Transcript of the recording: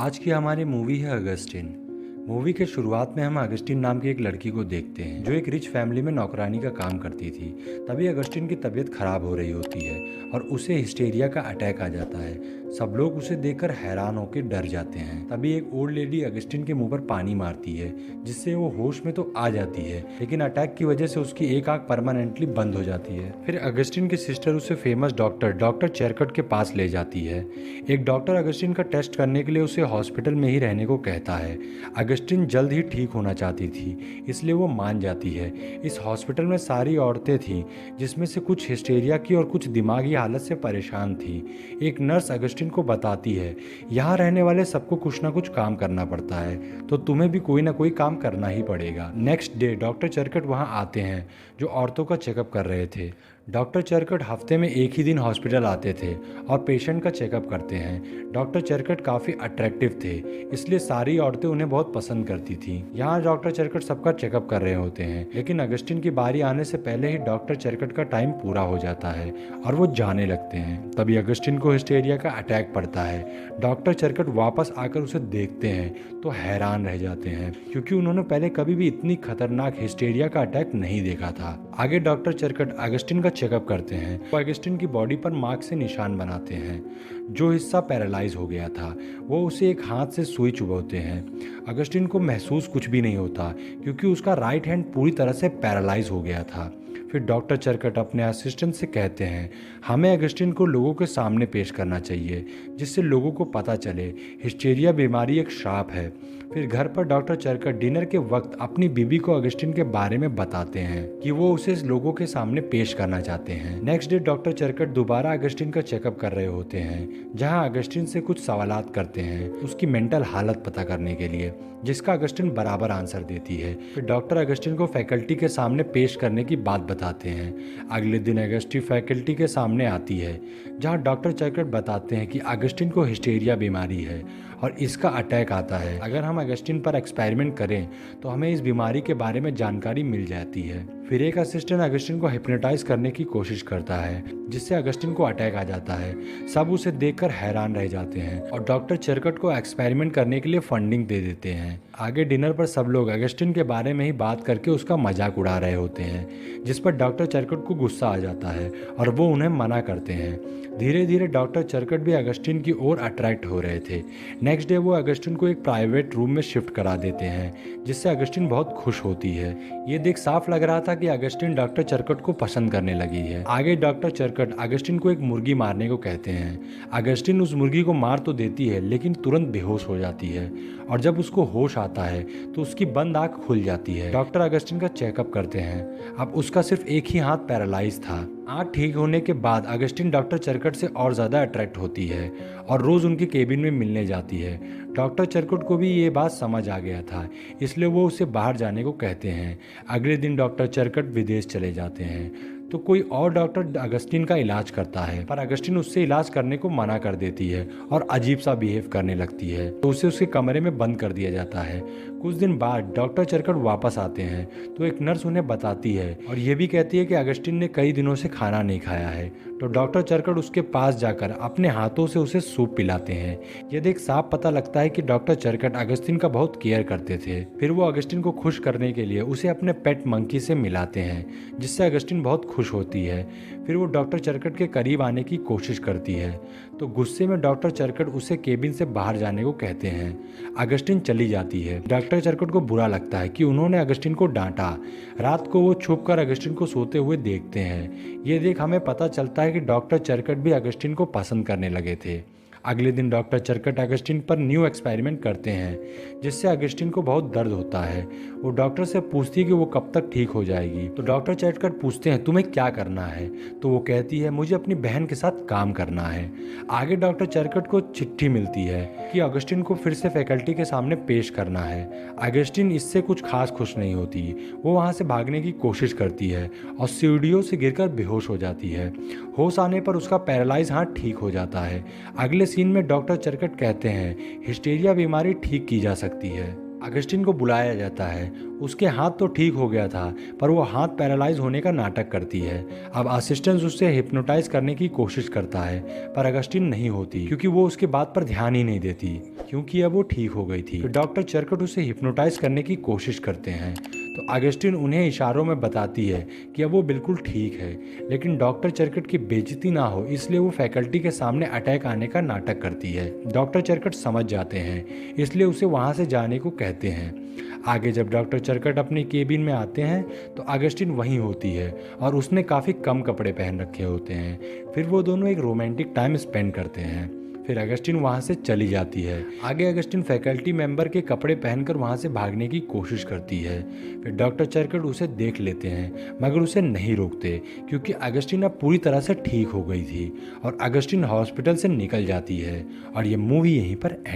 आज की हमारी मूवी है अगस्टिन। मूवी के शुरुआत में हम अगस्टिन नाम की एक लड़की को देखते हैं जो एक रिच फैमिली में नौकरानी का काम करती थी। तभी अगस्टिन की तबीयत खराब हो रही होती है और उसे हिस्टेरिया का अटैक आ जाता है। सब लोग उसे देखकर हैरान होकर डर जाते हैं। तभी एक ओल्ड लेडी अगस्टिन के मुंह पर पानी मारती है जिससे वो होश में तो आ जाती है, लेकिन अटैक की वजह से उसकी एक आंख परमानेंटली बंद हो जाती है। फिर अगस्टिन की सिस्टर उसे फेमस डॉक्टर चेरकट के पास ले जाती है। एक डॉक्टर अगस्टिन का टेस्ट करने के लिए उसे हॉस्पिटल में ही रहने को कहता है। अगस्टिन जल्द ही ठीक होना चाहती थी, इसलिए वो मान जाती है। इस हॉस्पिटल में सारी औरतें थीं, जिसमें से कुछ हिस्टेरिया की और कुछ दिमागी हालत से परेशान थी। एक नर्स अगस्टिन को बताती है, यहाँ रहने वाले सबको कुछ ना कुछ काम करना पड़ता है, तो तुम्हें भी कोई ना कोई काम करना ही पड़ेगा। नेक्स्ट डे डॉक्टर चरकट वहाँ आते हैं, जो औरतों का चेकअप कर रहे थे। डॉक्टर चरकट हफ्ते में एक ही दिन हॉस्पिटल आते थे और पेशेंट का चेकअप करते हैं। डॉक्टर चरकट काफ़ी अट्रैक्टिव थे, इसलिए सारी औरतें उन्हें बहुत पसंद करती थीं। यहाँ डॉक्टर चरकट सबका चेकअप कर रहे होते हैं, लेकिन अगस्टिन की बारी आने से पहले ही डॉक्टर चरकट का टाइम पूरा हो जाता है और वो जाने लगते हैं। तभी अगस्टिन को हिस्टेरिया का अटैक पड़ता है। डॉक्टर चरकट वापस आकर उसे देखते हैं तो हैरान रह जाते हैं, क्योंकि उन्होंने पहले कभी भी इतनी खतरनाक हिस्टेरिया का अटैक नहीं देखा था। आगे डॉक्टर चरकट अगस्टिन का चेकअप करते हैं। वो अगस्टिन की बॉडी पर मार्क से निशान बनाते हैं। जो हिस्सा पैरालाइज हो गया था वो उसे एक हाथ से सुई चुभोते हैं। अगस्टिन को महसूस कुछ भी नहीं होता, क्योंकि उसका राइट हैंड पूरी तरह से पैरालाइज हो गया था। फिर डॉक्टर चरकट अपने असिस्टेंट से कहते हैं, हमें अगस्टिन को लोगों के सामने पेश करना चाहिए, जिससे लोगों को पता चले हिस्टेरिया बीमारी एक श्राप है। फिर घर पर डॉक्टर चरकट डिनर के वक्त अपनी बीबी को अगस्टिन के बारे में बताते हैं कि वो उसे लोगों के सामने पेश करना चाहते हैं। नेक्स्ट डे डॉक्टर चरकट दोबारा अगस्टिन का चेकअप कर रहे होते हैं, जहां अगस्टिन से कुछ सवालात करते हैं उसकी मेंटल हालत पता करने के लिए, जिसका अगस्टिन बराबर आंसर देती है। फिर डॉक्टर अगस्टिन को फैकल्टी के सामने पेश करने की बात बताते हैं। अगले दिन अगस्टिन फैकल्टी के सामने आती है, जहां डॉक्टर चरकट बताते हैं कि अगस्टिन को हिस्टेरिया बीमारी है और इसका अटैक आता है। अगर हम अगस्टिन पर एक्सपेरिमेंट करें तो हमें इस बीमारी के बारे में जानकारी मिल जाती है। फिर एक असिस्टेंट अगस्टिन को हिप्नोटाइज करने की कोशिश करता है, जिससे अगस्टिन को अटैक आ जाता है। सब उसे देखकर हैरान रह जाते हैं और डॉक्टर चरकट को एक्सपेरिमेंट करने के लिए फंडिंग दे देते हैं। आगे डिनर पर सब लोग अगस्टिन के बारे में ही बात करके उसका मजाक उड़ा रहे होते हैं, जिस पर डॉक्टर चरकट को गुस्सा आ जाता है और वो उन्हें मना करते हैं। धीरे धीरे डॉक्टर चरकट भी अगस्टिन की ओर अट्रैक्ट हो रहे थे। नेक्स्ट डे वो अगस्टिन को एक प्राइवेट रूम में शिफ्ट करा देते हैं, जिससे अगस्टिन बहुत खुश होती है। ये देख साफ लग रहा था कि अगस्टिन डॉक्टर चरकट को पसंद करने लगी है। आगे डॉक्टर चरकट अगस्टिन को एक मुर्गी मारने को कहते हैं। अगस्टिन उस मुर्गी को मार तो देती है, लेकिन तुरंत बेहोश हो जाती है और जब उसको होश आता है तो उसकी बंद आंख खुल जाती है। डॉक्टर अगस्टिन का चेकअप करते हैं। अब उसका सिर्फ एक ही हाथ पैरालाइज था। आंख ठीक होने के बाद अगस्टिन डॉक्टर चरकट से और ज़्यादा अट्रैक्ट होती है और रोज़ उनके केबिन में मिलने जाती है। डॉक्टर चरकट को भी ये बात समझ आ गया था, इसलिए वो उसे बाहर जाने को कहते हैं। अगले दिन डॉक्टर चरकट विदेश चले जाते हैं, तो कोई और डॉक्टर अगस्टिन का इलाज करता है, पर अगस्टिन उससे इलाज करने को मना कर देती है और अजीब सा बिहेव करने लगती है, तो उसे उसके कमरे में बंद कर दिया जाता है। कुछ दिन बाद डॉक्टर चरकट वापस आते हैं, तो एक नर्स उन्हें बताती है और ये भी कहती है कि अगस्टिन ने कई दिनों से खाना नहीं खाया है। तो डॉक्टर चरकट उसके पास जाकर अपने हाथों से उसे सूप पिलाते हैं। ये देख साफ पता लगता है कि डॉक्टर चरकट अगस्टिन का बहुत केयर करते थे। फिर वो अगस्टिन को खुश करने के लिए उसे अपने पेट मंकी से मिलाते हैं, जिससे अगस्टिन बहुत खुश होती है। फिर वो डॉक्टर चरकट के करीब आने की कोशिश करती है, तो गुस्से में डॉक्टर चरकट उसे केबिन से बाहर जाने को कहते हैं। अगस्टिन चली जाती है। डॉक्टर चरकट को बुरा लगता है कि उन्होंने अगस्टिन को डांटा। रात को वो छुपकर अगस्टिन को सोते हुए देखते हैं। ये देख हमें पता चलता है कि डॉक्टर चरकट भी अगस्टिन को पसंद करने लगे थे। अगले दिन डॉक्टर चरकट अगस्टिन पर न्यू एक्सपेरिमेंट करते हैं, जिससे अगस्टिन को बहुत दर्द होता है। वो डॉक्टर से पूछती है कि वो कब तक ठीक हो जाएगी। तो डॉक्टर चरकट पूछते हैं, तुम्हें क्या करना है? तो वो कहती है, मुझे अपनी बहन के साथ काम करना है। आगे डॉक्टर चरकट को चिट्ठी मिलती है कि अगस्टिन को फिर से फैकल्टी के सामने पेश करना है। अगस्टिन इससे कुछ खास खुश नहीं होती। वो वहाँ से भागने की कोशिश करती है और सीढ़ियों से गिरकर बेहोश हो जाती है। होश आने पर उसका पैरालाइज हाथ ठीक हो जाता है। अगले सीन में डॉक्टर चरकट कहते हैं, हिस्टेरिया बीमारी ठीक की जा सकती है। अगस्टिन को बुलाया जाता है। उसके हाथ तो ठीक हो गया था, पर वो हाथ पैरालाइज होने का नाटक करती है। अब असिस्टेंट उससे हिप्नोटाइज करने की कोशिश करता है, पर अगस्टिन नहीं होती, क्योंकि वो उसके बात पर ध्यान ही नहीं देती, क्योंकि अब वो ठीक हो गई थी। फिर डॉक्टर चरकट उसे हिप्नोटाइज करने की कोशिश करते हैं, तो अगस्टिन उन्हें इशारों में बताती है कि अब वो बिल्कुल ठीक है। लेकिन डॉक्टर चरकट की बेइज्जती ना हो, इसलिए वो फैकल्टी के सामने अटैक आने का नाटक करती है। डॉक्टर चरकट समझ जाते हैं, इसलिए उसे वहाँ से जाने को कहते हैं। आगे जब डॉक्टर चरकट अपनी केबिन में आते हैं, तो अगस्टिन वहीं होती है और उसने काफ़ी कम कपड़े पहन रखे होते हैं। फिर वो दोनों एक रोमांटिक टाइम स्पेंड करते हैं। फिर अगस्टिन वहाँ से चली जाती है। आगे अगस्टिन फैकल्टी मेंबर के कपड़े पहनकर वहाँ से भागने की कोशिश करती है। फिर डॉक्टर चरकट उसे देख लेते हैं, मगर उसे नहीं रोकते, क्योंकि अगस्टिन अब पूरी तरह से ठीक हो गई थी और अगस्टिन हॉस्पिटल से निकल जाती है। और ये मूवी यहीं पर एंड